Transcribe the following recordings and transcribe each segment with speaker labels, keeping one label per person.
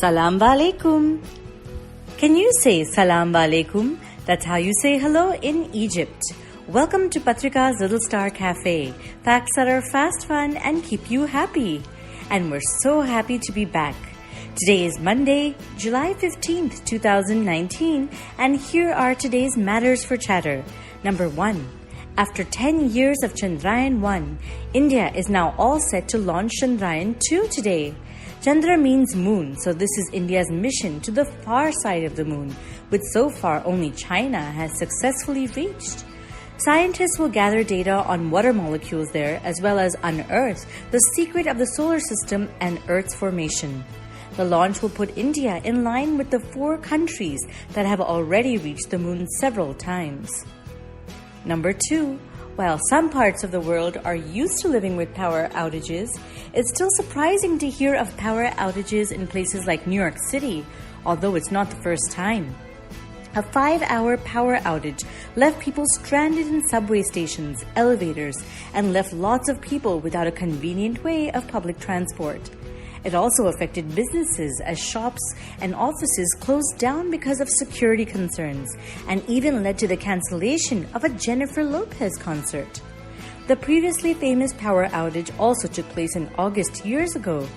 Speaker 1: Salam Alaikum. Can you say Salam Alaikum? That's how you say hello in Egypt. Welcome to Patrika's Little Star Cafe. Facts that are fast, fun, and keep you happy. And we're so happy to be back. Today is Monday, July 15th, 2019, and here are today's matters for chatter. Number 1. After 10 years of Chandrayaan-1, India is now all set to launch Chandrayaan-2 today. Chandra means moon, so this is India's mission to the far side of the moon, which so far only China has successfully reached. Scientists will gather data on water molecules there as well as unearth the secret of the solar system and Earth's formation. The launch will put India in line with the 4 countries that have already reached the moon several times. Number 2. While some parts of the world are used to living with power outages, it's still surprising to hear of power outages in places like New York City, although it's not the first time. A 5-hour power outage left people stranded in subway stations, elevators, and left lots of people without a convenient way of public transport. It also affected businesses as shops and offices closed down because of security concerns and even led to the cancellation of a Jennifer Lopez concert. The previously famous power outage also took place in August years ago.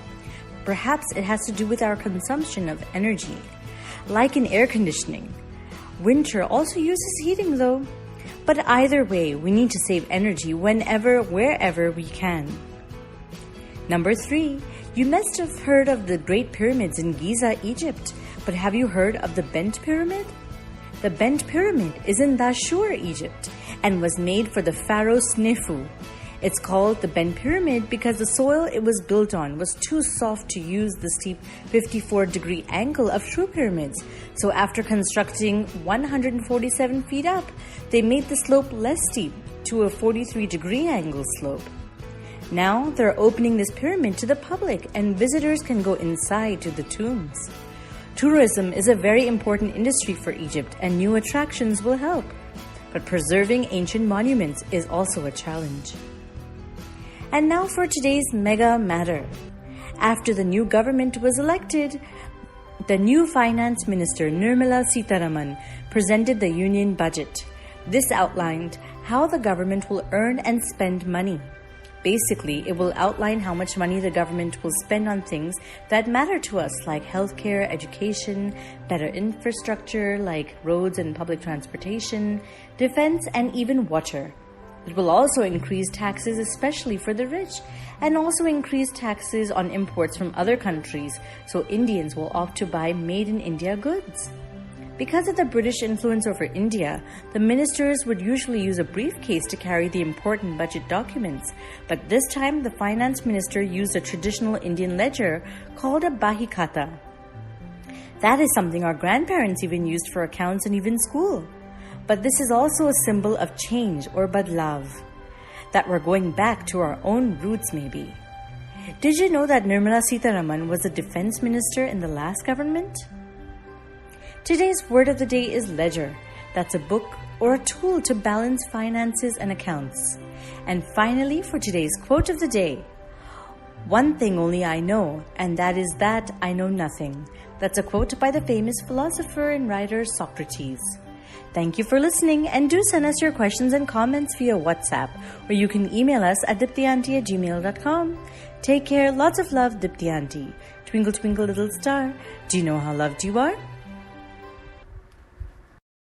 Speaker 1: Perhaps it has to do with our consumption of energy. Like in air conditioning. Winter also uses heating though. But either way, we need to save energy whenever, wherever we can. Number 3. You must have heard of the Great Pyramids in Giza, Egypt, but have you heard of the Bent Pyramid? The Bent Pyramid is in Dashur, Egypt, and was made for the pharaoh Snefu. It's called the Bent Pyramid because the soil it was built on was too soft to use the steep 54-degree angle of true pyramids, so after constructing 147 feet up, they made the slope less steep to a 43-degree angle slope. Now they're opening this pyramid to the public and visitors can go inside to the tombs. Tourism is a very important industry for Egypt and new attractions will help. But preserving ancient monuments is also a challenge. And now for today's mega matter. After the new government was elected, the new Finance Minister Nirmala Sitharaman presented the union budget. This outlined how the government will earn and spend money. Basically, it will outline how much money the government will spend on things that matter to us like healthcare, education, better infrastructure like roads and public transportation, defense, and even water. It will also increase taxes, especially for the rich, and also increase taxes on imports from other countries, so Indians will opt to buy made-in-India goods. Because of the British influence over India, the ministers would usually use a briefcase to carry the important budget documents, but this time the finance minister used a traditional Indian ledger called a bahi khata. That is something our grandparents even used for accounts and even school. But this is also a symbol of change or badlav, that we're going back to our own roots maybe. Did you know that Nirmala Sitharaman was the defense minister in the last government? Today's word of the day is ledger. That's a book or a tool to balance finances and accounts. And finally, for today's quote of the day, one thing only I know, and that is that I know nothing. That's a quote by the famous philosopher and writer Socrates. Thank you for listening, and do send us your questions and comments via WhatsApp, or you can email us at diptyanti@gmail.com. Take care, lots of love, Dipti Auntie. Twinkle, twinkle, little star. Do you know how loved you are?